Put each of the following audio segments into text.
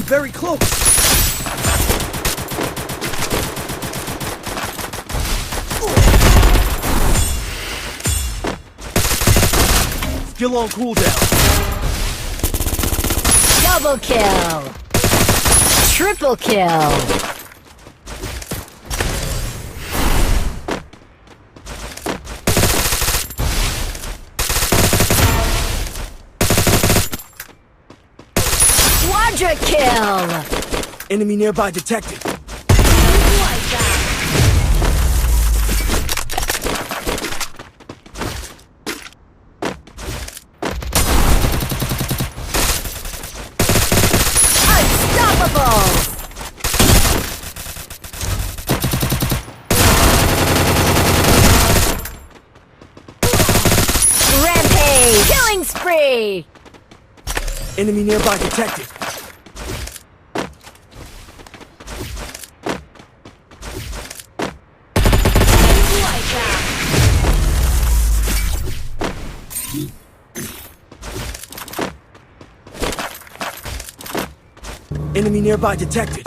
very close! Skill on cooldown. Double kill! Triple kill! Quadra kill! Enemy nearby detected. Rampage! Killing spree! Enemy nearby detected. Enemy nearby detected.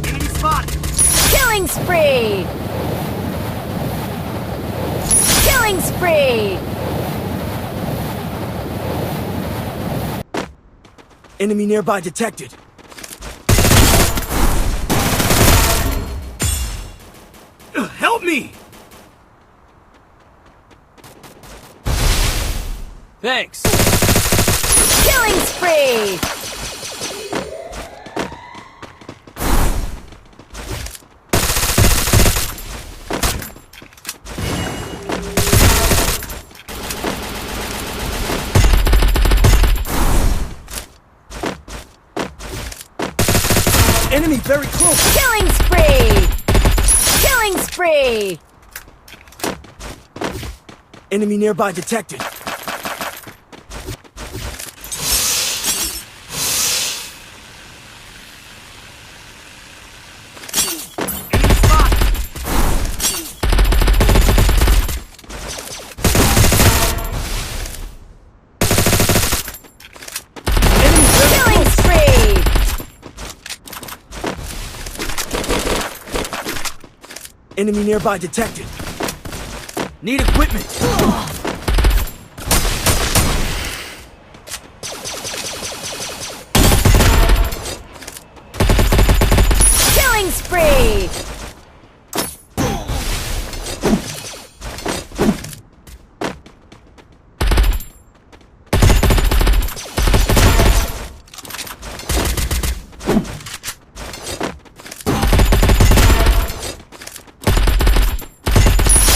Enemy spotted. Killing spree! Killing spree! Enemy nearby detected. Help me! Thanks. Killing spree! Enemy very close. Killing spree! Killing spree! Enemy nearby detected. Enemy spotted. Enemy very Killing close. spree! Enemy nearby detected. Need equipment. Killing spree!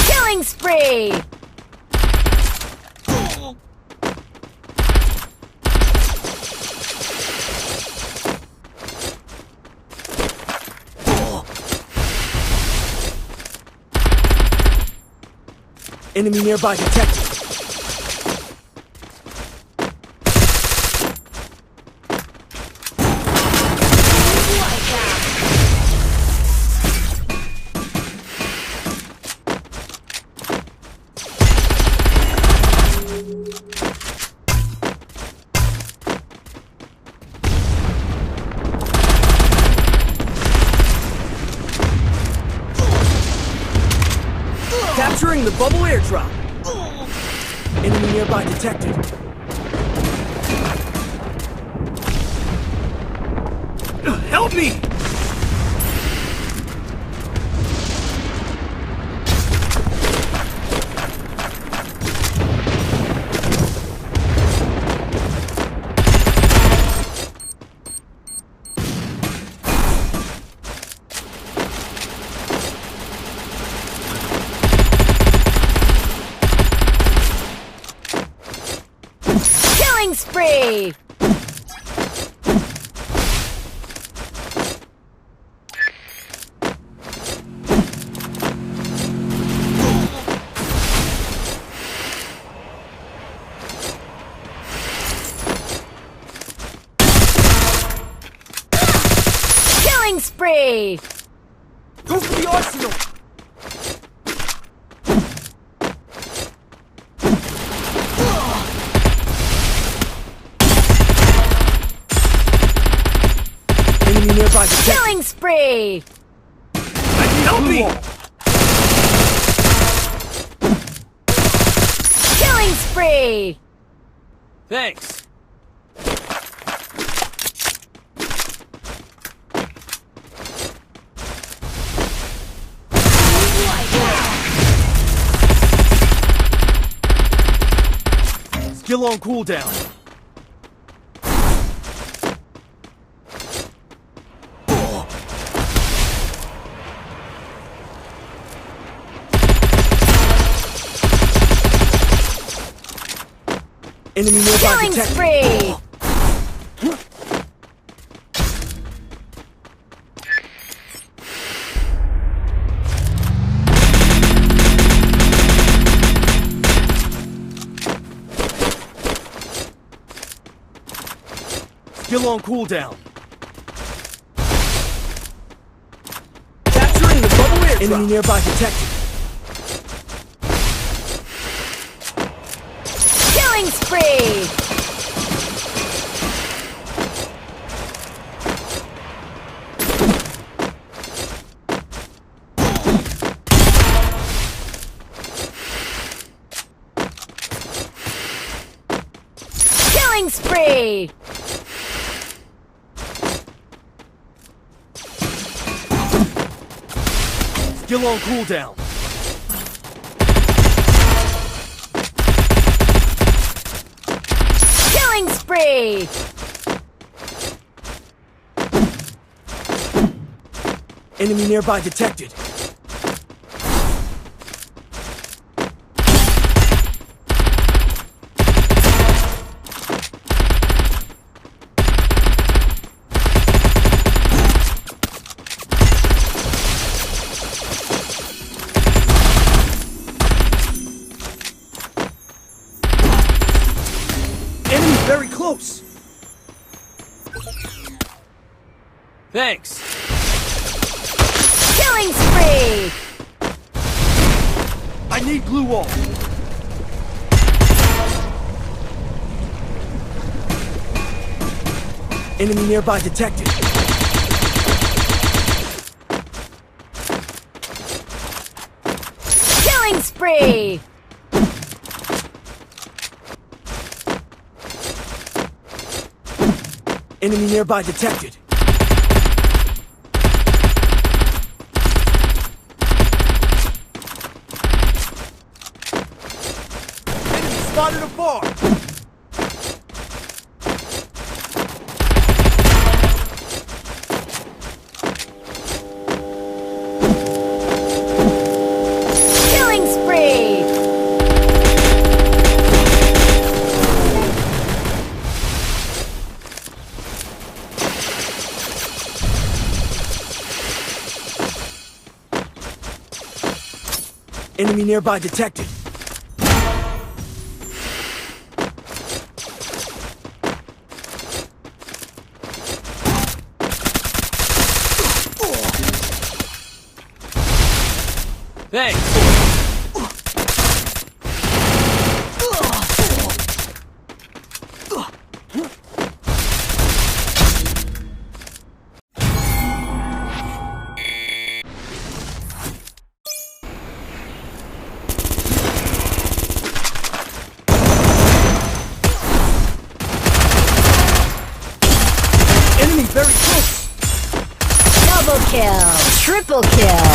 Killing spree! Enemy nearby detected. Capturing the bubble airdrop. Enemy nearby detected. Help me! Killing spree! spree! Go for the arsenal! Enemy nearby detected. Killing spree! Help me! Killing spree! Thanks. Skill on cooldown. Enemy nearby Killing detected. spree! Skill on cooldown. Capturing the bubble airdrop. Enemy nearby detected. Killing spree! Killing spree! Skill on cooldown. Killing spree! Enemy nearby detected. Enemy very close. Thanks. Killing spree! I need glue wall. Enemy nearby detected. Killing spree! Enemy nearby detected. Enemy spotted afar. Killing spree! Enemy nearby detected. Thanks. Enemy very close. Double kill! Triple kill!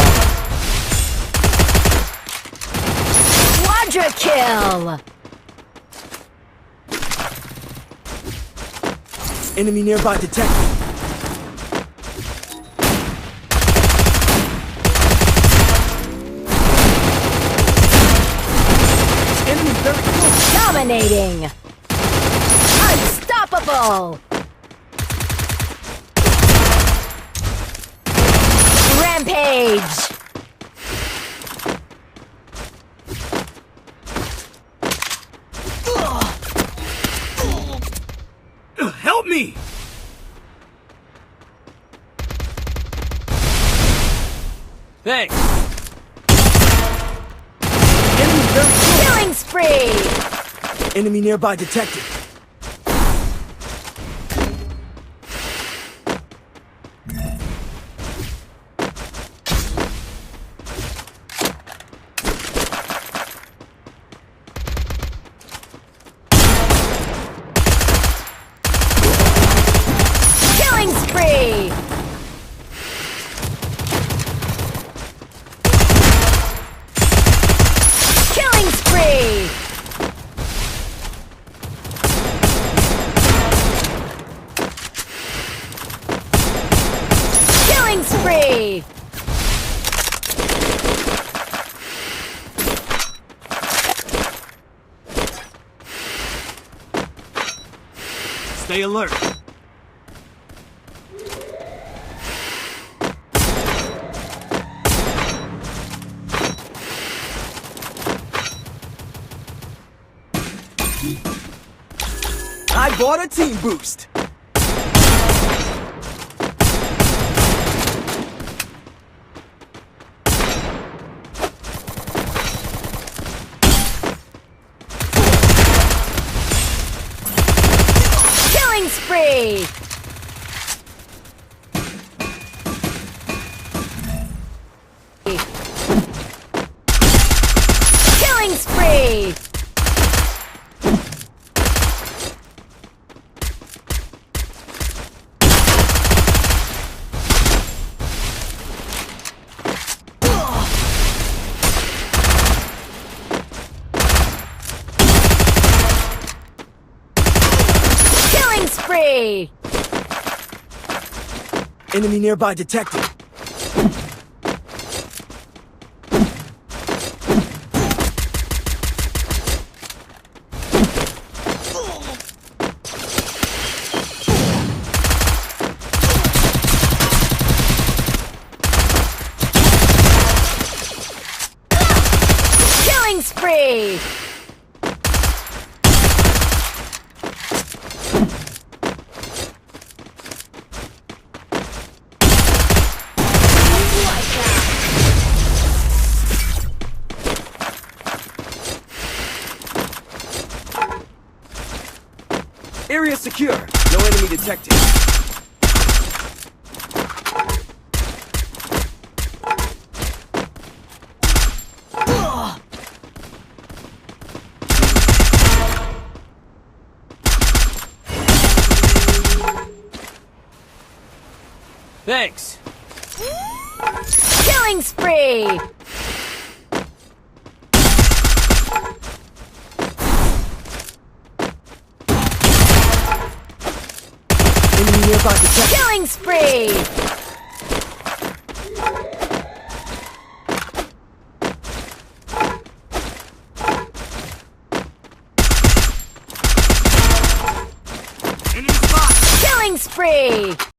Quadra kill! Enemy nearby detected. Enemy very close. Dominating! Unstoppable! Rampage! Help me! Thanks. Enemy very close. Killing spree! Enemy nearby detected. Killing spree! Killing spree! Killing spree! Stay alert. I bought a team boost. Killing spree! Killing spree! Killing spree! Enemy nearby detected. Killing spree! Area secure. No enemy detected. Thanks. Killing spree! Enemy nearby detected. Killing spree! Enemy spot. Killing spree!